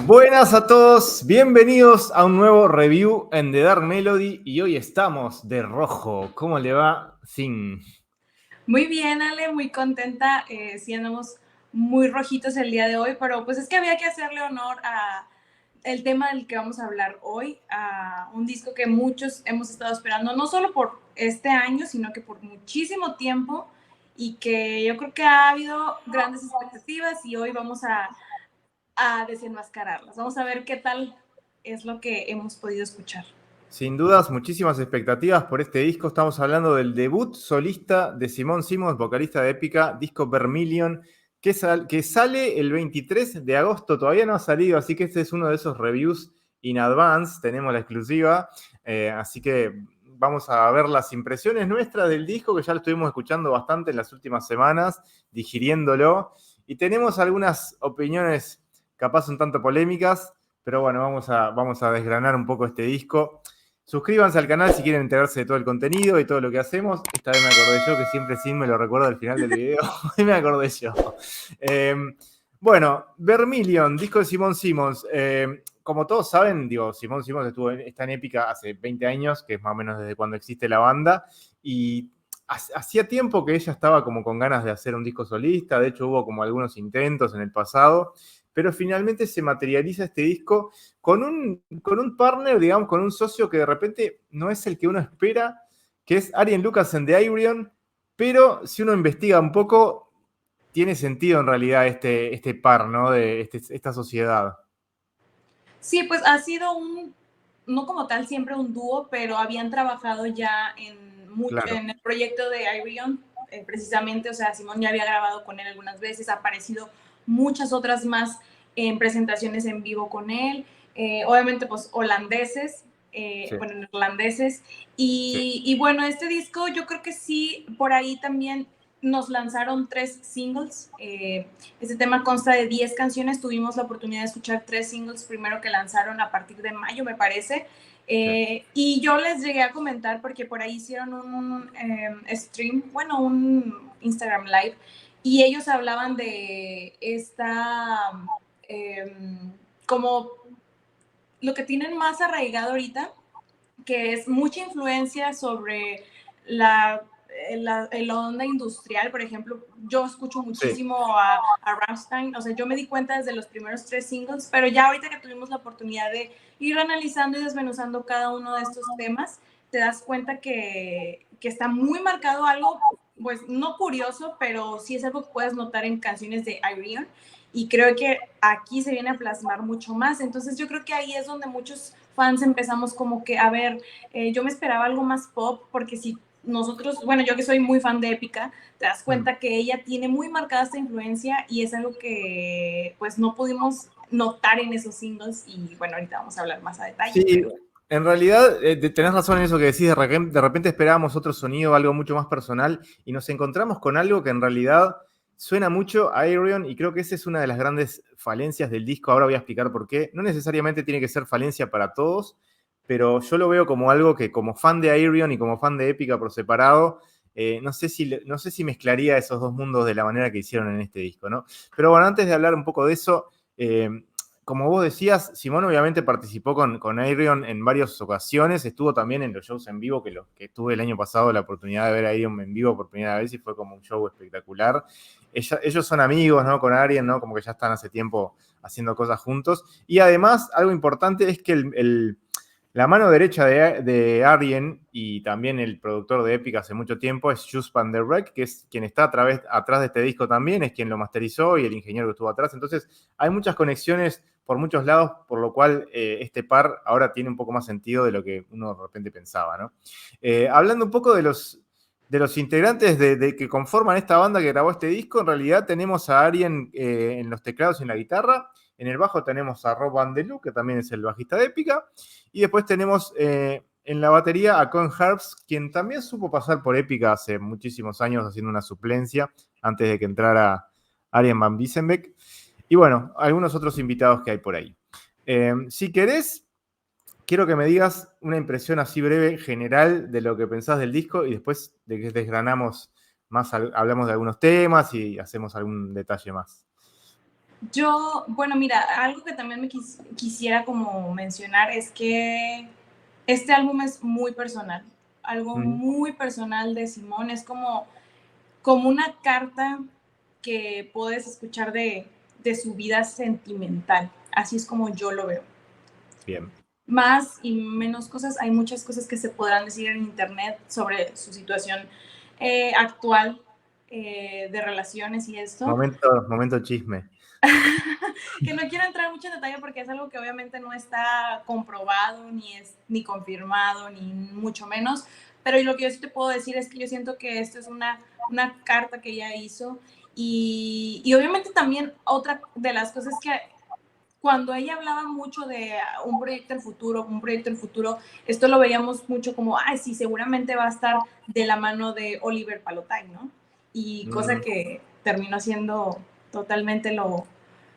Buenas a todos, bienvenidos a un nuevo review en The Dark Melody y hoy estamos de rojo. ¿Cómo le va, Sin? Muy bien, Ale, muy contenta. Sí andamos muy rojitos el día de hoy, pero pues es que había que hacerle honor a el tema del que vamos a hablar hoy, a un disco que muchos hemos estado esperando, no solo por este año, sino que por muchísimo tiempo y que yo creo que ha habido grandes expectativas y hoy vamos a desenmascararlas. Vamos a ver qué tal es lo que hemos podido escuchar. Sin dudas, muchísimas expectativas por este disco. Estamos hablando del debut solista de Simón Simons, vocalista de Épica, disco Vermilion, que sale el 23 de agosto. Todavía no ha salido, así que este es uno de esos reviews in advance. Tenemos la exclusiva, así que vamos a ver las impresiones nuestras del disco, que ya lo estuvimos escuchando bastante en las últimas semanas, digiriéndolo. Y tenemos algunas opiniones capaz un tanto polémicas, pero bueno, vamos a desgranar un poco este disco. Suscríbanse al canal si quieren enterarse de todo el contenido y todo lo que hacemos. Esta vez me acordé yo, que siempre Sin me lo recuerdo al final del video. Hoy me acordé yo. Eh, bueno, Vermilion, disco de Simón Simons. Como todos saben, Simón Simons está en Épica hace 20 años, que es más o menos desde cuando existe la banda. Y hacía tiempo que ella estaba como con ganas de hacer un disco solista. De hecho, hubo como algunos intentos en el pasado. Pero finalmente se materializa este disco con un partner, digamos, con un socio que de repente no es el que uno espera, que es Arjen Lucassen de Ayreon, pero si uno investiga un poco, tiene sentido en realidad este par, ¿no? De esta sociedad. Sí, pues ha sido no como tal siempre un dúo, pero habían trabajado ya Claro. en el proyecto de Ayreon, precisamente, o sea, Simón ya había grabado con él algunas veces, ha aparecido muchas otras más en presentaciones en vivo con él, obviamente pues holandeses, Sí, bueno, neerlandeses, sí, y bueno, este disco yo creo que sí, por ahí también nos lanzaron 3 singles. Este tema consta de 10 canciones. Tuvimos la oportunidad de escuchar 3 singles primero que lanzaron a partir de mayo, me parece. sí. Y yo les llegué a comentar porque por ahí hicieron un stream, bueno, un Instagram Live, y ellos hablaban de esta, eh, como lo que tienen más arraigado ahorita, que es mucha influencia sobre la onda industrial. Por ejemplo, yo escucho Sí. muchísimo a Rammstein, o sea, yo me di cuenta desde los primeros 3 singles, pero ya ahorita que tuvimos la oportunidad de ir analizando y desmenuzando cada uno de estos temas, te das cuenta que está muy marcado algo, pues no curioso, pero sí es algo que puedes notar en canciones de Ayreon, y creo que aquí se viene a plasmar mucho más. Entonces yo creo que ahí es donde muchos fans empezamos como que, a ver, yo me esperaba algo más pop, porque si nosotros, bueno, yo que soy muy fan de Épica, te das Mm. cuenta que ella tiene muy marcada esta influencia y es algo que pues no pudimos notar en esos singles, y bueno, ahorita vamos a hablar más a detalle, Sí, pero en realidad tenés razón en eso que decís, de repente esperábamos otro sonido, algo mucho más personal, y nos encontramos con algo que en realidad suena mucho a Ayreon, y creo que esa es una de las grandes falencias del disco. Ahora voy a explicar por qué. No necesariamente tiene que ser falencia para todos, pero yo lo veo como algo que, como fan de Ayreon y como fan de Épica por separado, no sé si mezclaría esos dos mundos de la manera que hicieron en este disco, ¿no? Pero bueno, antes de hablar un poco de eso, eh, como vos decías, Simón obviamente participó con Ayreon en varias ocasiones, estuvo también en los shows en vivo, que tuve el año pasado la oportunidad de ver a Ayreon en vivo por primera vez y fue como un show espectacular. Ellos son amigos, ¿no? Con Arjen, ¿no? Como que ya están hace tiempo haciendo cosas juntos. Y además, algo importante es que la mano derecha de Arjen y también el productor de Epic hace mucho tiempo es Just Van der Beek, que es quien está atrás de este disco también, es quien lo masterizó y el ingeniero que estuvo atrás. Entonces, hay muchas conexiones por muchos lados, por lo cual este par ahora tiene un poco más sentido de lo que uno de repente pensaba, ¿no? Hablando un poco de los integrantes de que conforman esta banda que grabó este disco, en realidad tenemos a Arjen en los teclados y en la guitarra. En el bajo tenemos a Rob Van der Loo, que también es el bajista de Épica. Y después tenemos en la batería a Cohen Herbst, quien también supo pasar por Épica hace muchísimos años haciendo una suplencia antes de que entrara Arjen Van Wiesenbeck. Y bueno, algunos otros invitados que hay por ahí. Si querés, quiero que me digas una impresión así breve, general, de lo que pensás del disco y después de que desgranamos más, hablamos de algunos temas y hacemos algún detalle más. Bueno, mira, algo que también me quisiera como mencionar es que este álbum es muy personal, algo Mm, muy personal de Simón, es como una carta que puedes escuchar de su vida sentimental, así es como yo lo veo. bien. Más y menos cosas, hay muchas cosas que se podrán decir en internet sobre su situación actual de relaciones y esto, Momento chisme. que no quiero entrar mucho en detalle porque es algo que obviamente no está comprobado, ni confirmado, ni mucho menos, pero lo que yo sí te puedo decir es que yo siento que esto es una carta que ella hizo y obviamente también otra de las cosas que cuando ella hablaba mucho de un proyecto en futuro, esto lo veíamos mucho como, ay, sí, seguramente va a estar de la mano de Oliver Palotay, ¿no? Y cosa Mm, que terminó siendo totalmente lo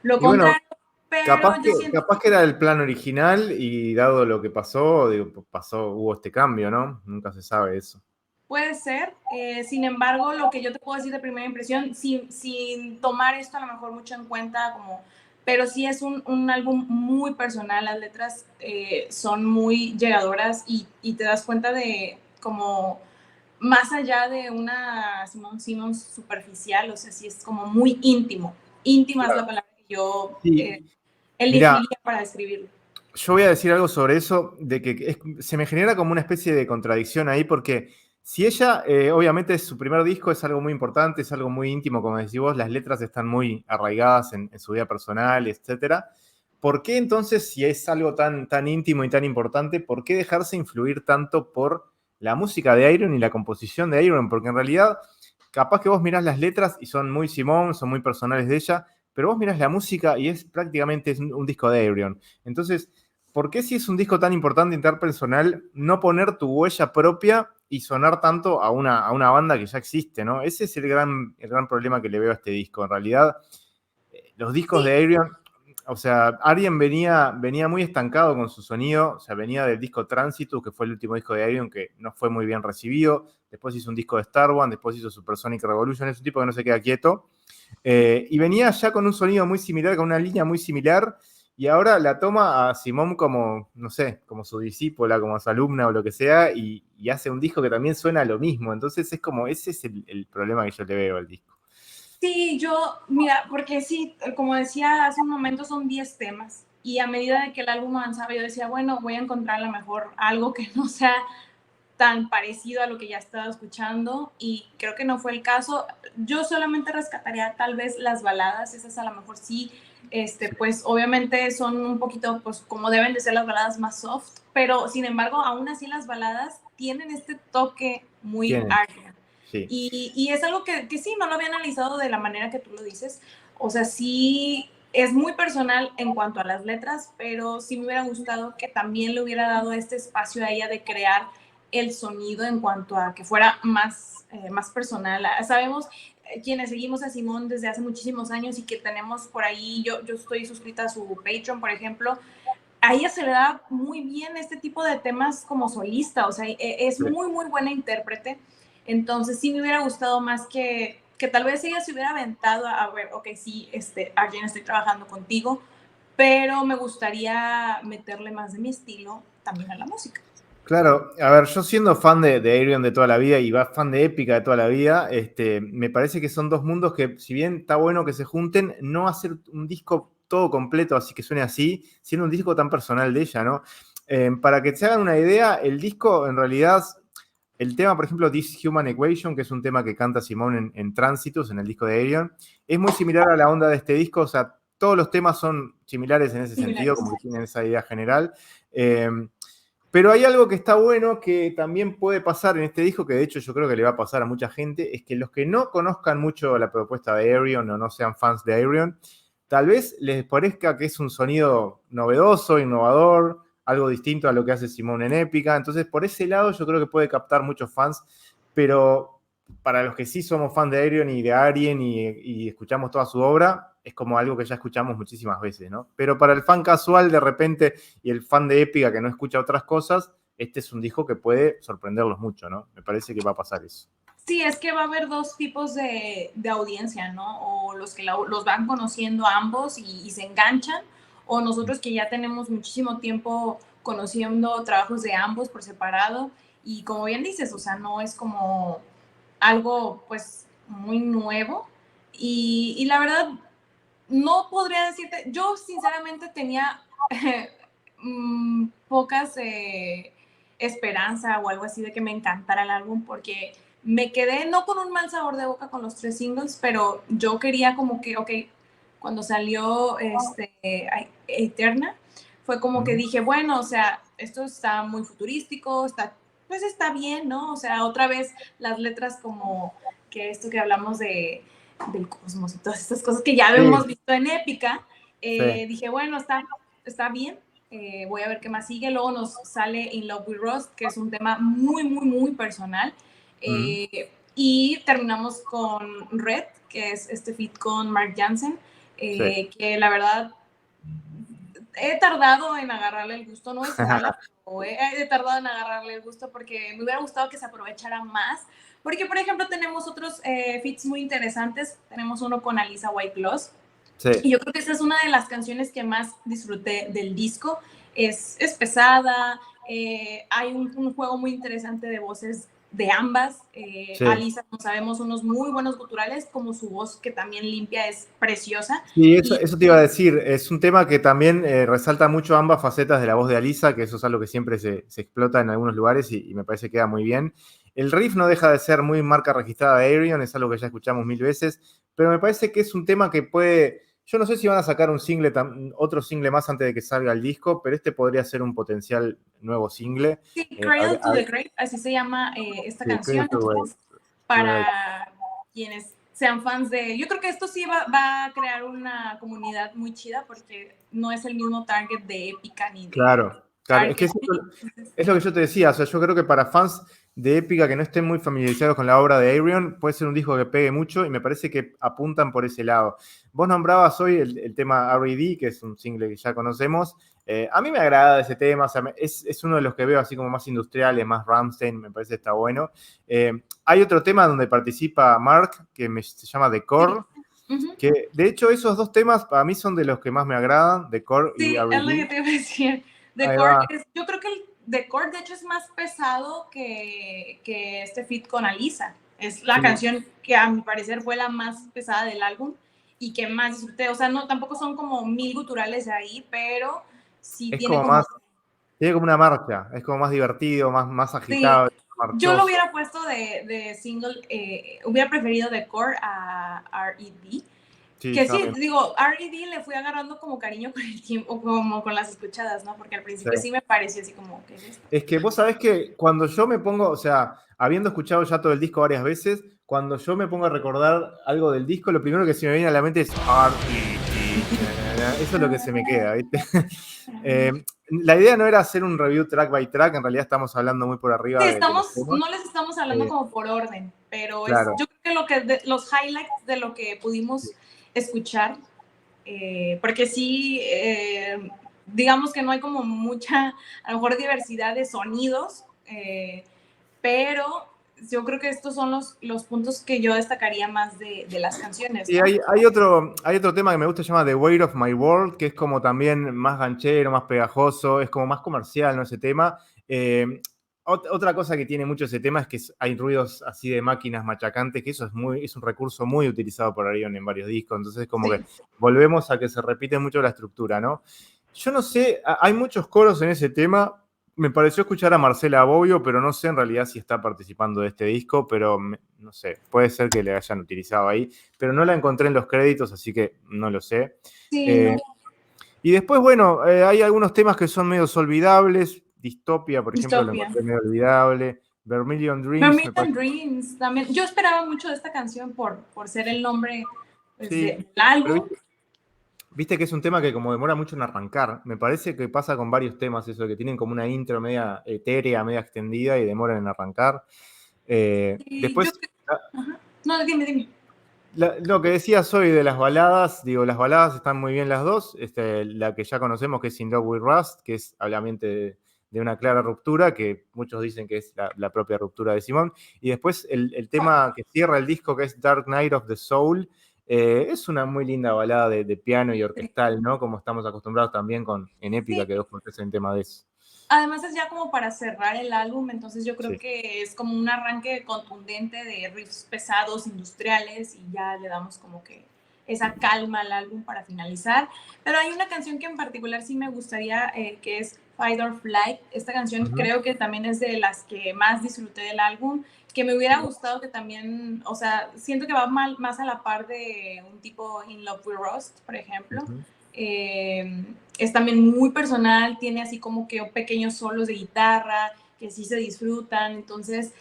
y bueno, contrario, pero yo siento capaz que era el plan original y dado lo que pasó, digo, hubo este cambio, ¿no? Nunca se sabe eso. puede ser, sin embargo, lo que yo te puedo decir de primera impresión, sin tomar esto a lo mejor mucho en cuenta, pero sí es un álbum muy personal, las letras son muy llegadoras y te das cuenta de como más allá de una Simón Simons superficial, o sea, sí es como muy íntimo. Íntima es la Claro. palabra que yo Sí, mira, elegiría para describirlo. yo voy a decir algo sobre eso, de que se me genera como una especie de contradicción ahí, porque si ella, obviamente su primer disco es algo muy importante, es algo muy íntimo, como decís vos, las letras están muy arraigadas en su vida personal, etcétera. ¿Por qué entonces, si es algo tan íntimo y tan importante, por qué dejarse influir tanto por la música de Iron y la composición de Iron? Porque en realidad, capaz que vos mirás las letras y son muy Simón, son muy personales de ella, pero vos mirás la música y es prácticamente un disco de Iron. Entonces, ¿por qué si es un disco tan importante y tan personal, no poner tu huella propia y sonar tanto a una banda que ya existe, ¿no? Ese es el gran problema que le veo a este disco. En realidad, los discos Sí, de Arion, o sea, Arion venía muy estancado con su sonido, o sea, venía del disco Transitus, que fue el último disco de Arion que no fue muy bien recibido, después hizo un disco de Star One, después hizo Supersonic Revolution, es un tipo que no se queda quieto, y venía ya con un sonido muy similar, con una línea muy similar, y ahora la toma a Simón como, no sé, como su discípula, como su alumna o lo que sea, y hace un disco que también suena a lo mismo. Entonces es como, ese es el problema que yo le veo al disco. sí, mira, porque sí, como decía hace un momento, son 10 temas. Y a medida de que el álbum avanzaba, yo decía, bueno, voy a encontrar a lo mejor algo que no sea tan parecido a lo que ya estaba escuchando y creo que no fue el caso. Yo solamente rescataría tal vez las baladas, esas a lo mejor sí, pues obviamente son un poquito pues como deben de ser las baladas más soft, pero sin embargo aún así las baladas tienen este toque muy Tiene, agrio. sí. Y es algo que sí, no lo había analizado de la manera que tú lo dices. O sea, sí es muy personal en cuanto a las letras, pero sí me hubiera gustado que también le hubiera dado este espacio a ella de crear el sonido en cuanto a que fuera más personal. Sabemos quienes seguimos a Simón desde hace muchísimos años y que tenemos por ahí, yo estoy suscrita a su Patreon, por ejemplo, a ella se le da muy bien este tipo de temas como solista, o sea, es Sí. muy, muy buena intérprete. Entonces sí me hubiera gustado más que tal vez ella se hubiera aventado a ver, ok, sí, Arjen, estoy trabajando contigo, pero me gustaría meterle más de mi estilo también a la música. Claro, a ver, yo siendo fan de Ayreon de toda la vida y fan de Épica de toda la vida, me parece que son dos mundos que, si bien está bueno que se junten, no hacer un disco todo completo, así que suene así, siendo un disco tan personal de ella, ¿no? Para que se hagan una idea, el disco en realidad, el tema, por ejemplo, This Human Equation, que es un tema que canta Simón en Tránsitos, en el disco de Ayreon, es muy similar a la onda de este disco, o sea, todos los temas son similares en ese sentido, Similares. como que tienen esa idea general. Eh, pero hay algo que está bueno que también puede pasar en este disco, que de hecho yo creo que le va a pasar a mucha gente, es que los que no conozcan mucho la propuesta de Ayreon o no sean fans de Ayreon, tal vez les parezca que es un sonido novedoso, innovador, algo distinto a lo que hace Simón en Épica. Entonces, por ese lado yo creo que puede captar muchos fans, pero para los que sí somos fans de Ayreon y de Arien y escuchamos toda su obra, es como algo que ya escuchamos muchísimas veces, ¿no? Pero para el fan casual, de repente, y el fan de Épica que no escucha otras cosas, este es un disco que puede sorprenderlos mucho, ¿no? Me parece que va a pasar eso. Sí, es que va a haber dos tipos de audiencia, ¿no? O los que los van conociendo a ambos y se enganchan, o nosotros que ya tenemos muchísimo tiempo conociendo trabajos de ambos por separado. Y como bien dices, o sea, no es como algo pues muy nuevo. Y la verdad, no podría decirte, yo sinceramente tenía pocas esperanza o algo así de que me encantara el álbum porque me quedé no con un mal sabor de boca con los 3 singles, pero yo quería como que, ok, cuando salió Eterna, fue como que dije, bueno, o sea, esto está muy futurístico, pues está bien, ¿no? O sea, otra vez las letras como que esto que hablamos del cosmos y todas estas cosas que ya hemos Sí, visto en Épica, sí. dije, bueno, está bien, voy a ver qué más sigue. Luego nos sale In Love with Rust, que es un tema muy, muy, muy personal. Y terminamos con Red, que es este feat con Mark Jansen, Sí. que la verdad he tardado en agarrarle el gusto, no es mala, pero he tardado en agarrarle el gusto porque me hubiera gustado que se aprovechara más. Porque, por ejemplo, tenemos otros feats muy interesantes. Tenemos uno con Alisa White Loss. Y Sí. yo creo que esa es una de las canciones que más disfruté del disco. Es pesada, hay un juego muy interesante de voces de ambas. Sí. Alisa, como sabemos, unos muy buenos guturales, como su voz que también limpia es preciosa. Sí, eso, Y eso te iba a decir. Es un tema que también resalta mucho ambas facetas de la voz de Alisa, que eso es algo que siempre se explota en algunos lugares y me parece que queda muy bien. El riff no deja de ser muy marca registrada de Ayreon, es algo que ya escuchamos mil veces, pero me parece que es un tema que puede. Yo no sé si van a sacar un single, otro single más antes de que salga el disco, pero este podría ser un potencial nuevo single. sí, Cradle to the Grave, así se llama esta Sí, Cradle canción. to Grave. Entonces, para quienes sean fans yo creo que esto sí va a crear una comunidad muy chida porque no es el mismo target de Épica ni de Claro, claro. Es que Target. es lo que yo te decía. O sea, yo creo que para fans de Épica que no estén muy familiarizados con la obra de Ayreon, puede ser un disco que pegue mucho y me parece que apuntan por ese lado. Vos nombrabas hoy el tema R.E.D., que es un single que ya conocemos. A mí me agrada ese tema, o sea, es uno de los que veo así como más industriales, más Rammstein, me parece que está bueno. Hay otro tema donde participa Mark, se llama The Core, que de hecho esos dos temas para mí son de los que más me agradan, The Core y Sí, es lo que R.E.D. te iba a decir. The Ahí Court va. yo creo que el The Court de hecho es más pesado que este feat con Alisa. Es la Sí, canción que a mi parecer fue la más pesada del álbum y que más disfruté. O sea, no, tampoco son como 1000 guturales ahí, pero sí es tiene como como... más, tiene como una marcha, es como más divertido, más Sí, agitado, yo lo marchoso. hubiera puesto de single, hubiera preferido The Core a R.E.D. Sí, Que yo sí, también. digo, R.E.D. le fui agarrando como cariño con el tiempo, como con las escuchadas, ¿no? Porque al Sí. principio sí me pareció así como, ¿qué es esto? Es que vos sabés que cuando yo me pongo, o sea, habiendo escuchado ya todo el disco varias veces, cuando yo me pongo a recordar algo del disco, lo primero que se me viene a la mente es R.E.D. Eso es lo que se me queda, ¿viste? La idea no era hacer un review track by track, en realidad estamos hablando muy por Sí, arriba de los temas. no les estamos hablando Eh, como por orden, pero claro. yo creo que los highlights de lo que pudimos escuchar, porque sí, digamos que no hay como mucha, a lo mejor diversidad de sonidos, pero yo creo que estos son los puntos que yo destacaría más de las canciones, Y ¿no? hay otro tema que me gusta, se llama The Weight of My World, que es como también más ganchero, más pegajoso, es como más comercial, ¿no? Ese tema. Otra cosa que tiene mucho ese tema es que hay ruidos así de máquinas machacantes, que eso es un recurso muy utilizado por Arion en varios discos, entonces como que Sí. volvemos a que se repite mucho la estructura, ¿no? Yo no sé, hay muchos coros en ese tema. Me pareció escuchar a Marcela Bobbio, pero no sé en realidad si está participando de este disco, pero no sé, puede ser que le hayan utilizado ahí, pero no la encontré en los créditos, así que no lo sé. Sí, Eh, no. y después, bueno, hay algunos temas que son medios olvidables. Distopia, por ejemplo, lo Distopia. encontré medio olvidable. Vermilion Dreams, me Vermilion parece. Dreams también. Yo esperaba mucho de esta canción por ser el nombre pues, Sí, del pero álbum. viste que es un tema que como demora mucho en arrancar. Me parece que pasa con varios temas eso, que tienen como una intro media etérea, media extendida y demoran en arrancar. Y yo, Después, ajá. No, dime. lo que decías hoy de las baladas, digo, las baladas están muy bien las dos. La que ya conocemos, que es In Love with Rust, que es obviamente de una clara ruptura, que muchos dicen que es la propia ruptura de Simon. Y después el tema que cierra el disco, que es Dark Night of the Soul, es una muy linda balada de piano y orquestal, ¿no? Como estamos acostumbrados también en Épica, Sí. que 2x3 en tema de eso. Además es ya como para cerrar el álbum, entonces yo creo Sí. que es como un arranque contundente de riffs pesados, industriales, y ya le damos como que esa calma al álbum para finalizar. Pero hay una canción que en particular sí me gustaría, que es Fight or Flight. Esta canción creo que también es de las que más disfruté del álbum, que me hubiera gustado que también, o sea, siento que va más a la par de un tipo In Love with Rust, por ejemplo. Es también muy personal, tiene así como que pequeños solos de guitarra que sí se disfrutan, entonces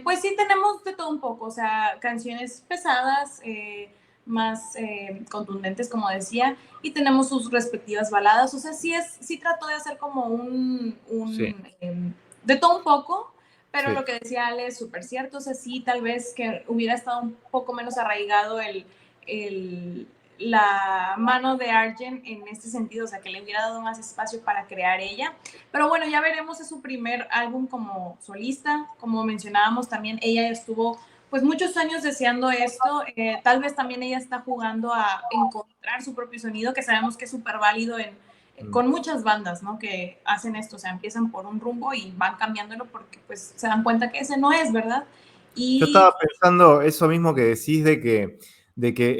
pues sí tenemos de todo un poco, o sea, canciones pesadas, más contundentes, como decía, y tenemos sus respectivas baladas, o sea, sí trató de hacer como Sí, de todo un poco, pero sí. lo que decía Ale es súper cierto, o sea, sí, tal vez que hubiera estado un poco menos arraigado la mano de Arjen en este sentido, o sea, que le hubiera dado más espacio para crear ella. Pero bueno, ya veremos, es su primer álbum como solista, como mencionábamos también, ella estuvo pues muchos años deseando esto, tal vez también ella está jugando a encontrar su propio sonido, que sabemos que es súper válido con muchas bandas, ¿no? Que hacen esto, o sea, empiezan por un rumbo y van cambiándolo porque pues se dan cuenta que ese no es, ¿verdad? Yo Y estaba pensando eso mismo que decís de que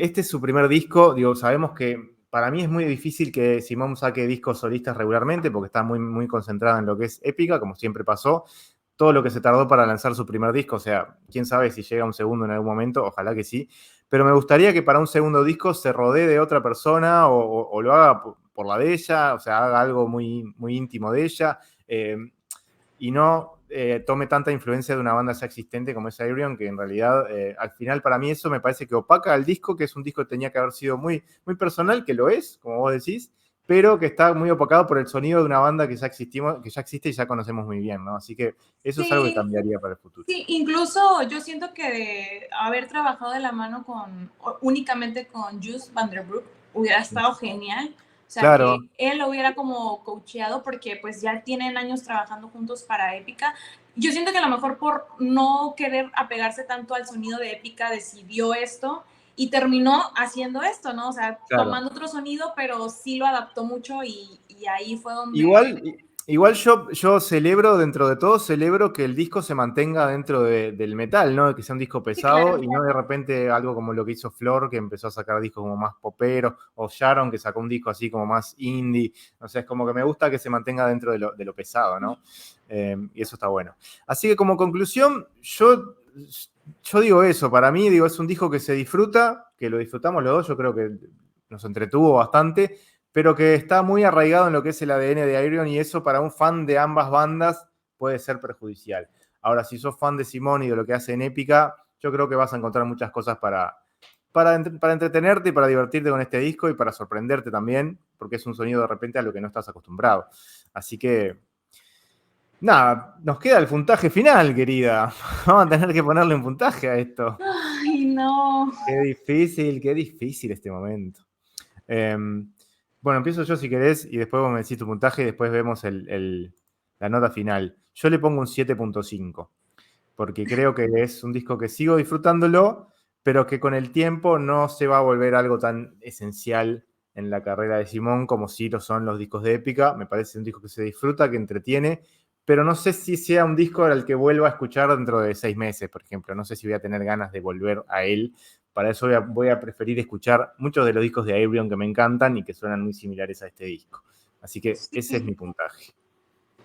este es su primer disco. Digo, sabemos que para mí es muy difícil que Simón saque discos solistas regularmente porque está muy, muy concentrada en lo que es Épica, como siempre pasó. Todo lo que se tardó para lanzar su primer disco, o sea, quién sabe si llega un segundo en algún momento, ojalá que sí. Pero me gustaría que para un segundo disco se rodee de otra persona o lo haga por la de ella, o sea, haga algo muy, muy íntimo de ella. Y no tome tanta influencia de una banda ya existente como es Ayreon, que en realidad al final para mí eso me parece que opaca al disco, que es un disco que tenía que haber sido muy, muy personal, que lo es, como vos decís, pero que está muy opacado por el sonido de una banda que ya existe y ya conocemos muy bien, ¿no? Así que eso es algo que sí, cambiaría para el futuro. sí, incluso yo siento que de haber trabajado de la mano únicamente con Just Van Der Broek hubiera estado genial. O sea, que Claro, él lo hubiera como coacheado porque pues ya tienen años trabajando juntos para Épica. Yo siento que a lo mejor por no querer apegarse tanto al sonido de Épica decidió esto y terminó haciendo esto, ¿no? O sea, claro. tomando otro sonido, pero sí lo adaptó mucho y ahí fue donde... Igual yo celebro, dentro de todo, celebro que el disco se mantenga dentro del metal, ¿no? Que sea un disco Sí, claro. pesado y no de repente algo como lo que hizo Flor, que empezó a sacar discos como más poperos, o Sharon, que sacó un disco así como más indie. O sea, es como que me gusta que se mantenga dentro de lo pesado, ¿no? Y eso está bueno. Así que como conclusión, yo digo eso, para mí digo, es un disco que se disfruta, que lo disfrutamos los dos, yo creo que nos entretuvo bastante, pero que está muy arraigado en lo que es el ADN de Ayreon y eso para un fan de ambas bandas puede ser perjudicial. Ahora, si sos fan de Simón y de lo que hace en Épica, yo creo que vas a encontrar muchas cosas para entretenerte y para divertirte con este disco y para sorprenderte también, porque es un sonido de repente a lo que no estás acostumbrado. Así que, nada, nos queda el puntaje final, querida. Vamos a tener que ponerle un puntaje a esto. Ay, no. Qué difícil este momento. Bueno, empiezo yo si querés y después vos me decís tu puntaje y después vemos la nota final. Yo le pongo un 7.5 porque creo que es un disco que sigo disfrutándolo, pero que con el tiempo no se va a volver algo tan esencial en la carrera de Simón como sí lo son los discos de Épica. Me parece un disco que se disfruta, que entretiene, pero no sé si sea un disco al que vuelva a escuchar dentro de 6 meses, por ejemplo. No sé si voy a tener ganas de volver a él. Para eso voy a preferir escuchar muchos de los discos de Ayreon que me encantan y que suenan muy similares a este disco. Así que ese es mi puntaje.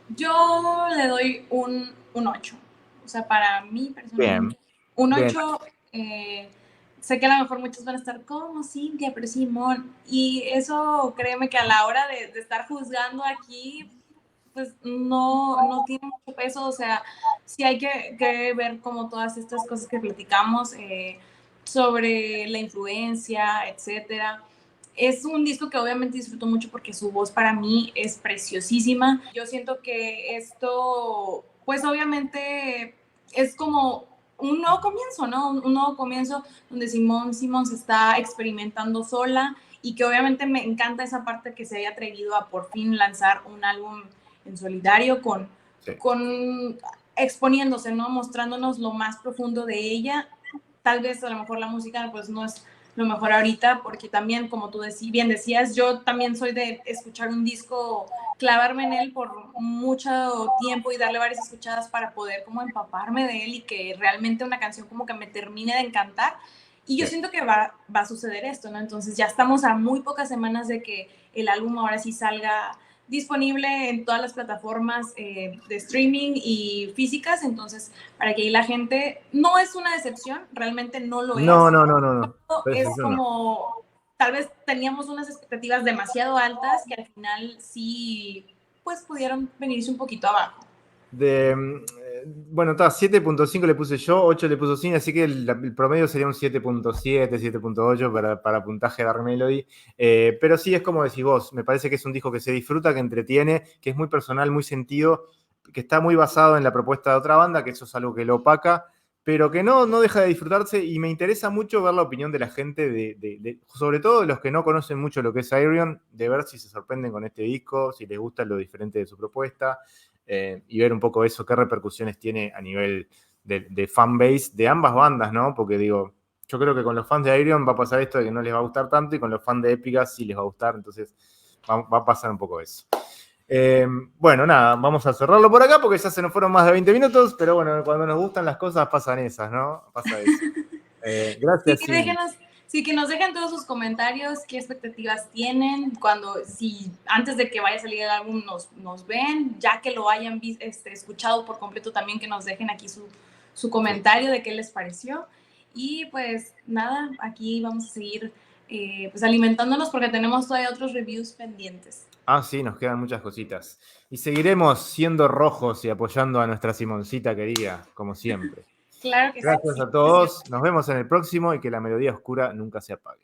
Yo le doy un 8. O sea, para mí Bien, personalmente, un bien. 8. Sé que a lo mejor muchos van a estar como Cintia, pero Simón. Y eso, créeme que a la hora de estar juzgando aquí, pues no tiene mucho peso. O sea, sí hay que ver como todas estas cosas que platicamos sobre la influencia, etcétera. Es un disco que obviamente disfruto mucho porque su voz para mí es preciosísima. Yo siento que esto, pues obviamente es como un nuevo comienzo, ¿no? Un nuevo comienzo donde Simón se está experimentando sola y que obviamente me encanta esa parte que se haya atrevido a por fin lanzar un álbum en solidario Sí. con exponiéndose, ¿no? Mostrándonos lo más profundo de ella. Tal vez a lo mejor la música pues no es lo mejor ahorita, porque también, como tú bien decías, yo también soy de escuchar un disco, clavarme en él por mucho tiempo y darle varias escuchadas para poder como empaparme de él y que realmente una canción como que me termine de encantar. Y yo siento que va a suceder esto, ¿no? Entonces ya estamos a muy pocas semanas de que el álbum ahora sí salga disponible en todas las plataformas de streaming y físicas, entonces para que ahí la gente, no es una decepción, realmente no lo es. No. Es como, tal vez teníamos unas expectativas demasiado altas que al final sí, pues pudieron venirse un poquito abajo. Bueno, 7.5 le puse yo, 8 le puso Cine, así que el promedio sería un 7.7, 7.8 para puntaje Dark Melody. Pero sí, es como decís vos, me parece que es un disco que se disfruta, que entretiene, que es muy personal, muy sentido, que está muy basado en la propuesta de otra banda, que eso es algo que lo opaca, pero que no deja de disfrutarse, y me interesa mucho ver la opinión de la gente, sobre todo de los que no conocen mucho lo que es Ayreon, de ver si se sorprenden con este disco, si les gusta lo diferente de su propuesta. Y ver un poco eso, qué repercusiones tiene a nivel de fanbase de ambas bandas, ¿no? Porque digo, yo creo que con los fans de Ayreon va a pasar esto de que no les va a gustar tanto, y con los fans de Épica sí les va a gustar, entonces va a pasar un poco eso. Bueno, nada, vamos a cerrarlo por acá porque ya se nos fueron más de 20 minutos, pero bueno, cuando nos gustan las cosas pasan esas, ¿no? Pasa eso. Gracias. Sí, que nos dejen todos sus comentarios, qué expectativas tienen, si antes de que vaya a salir el álbum nos ven, ya que lo hayan escuchado por completo, también que nos dejen aquí su comentario de qué les pareció. Y pues nada, aquí vamos a seguir pues alimentándonos porque tenemos todavía otros reviews pendientes. Sí, nos quedan muchas cositas. Y seguiremos siendo rojos y apoyando a nuestra Simoncita querida, como siempre. Claro que sí. Gracias a todos, nos vemos en el próximo, y que la melodía oscura nunca se apague.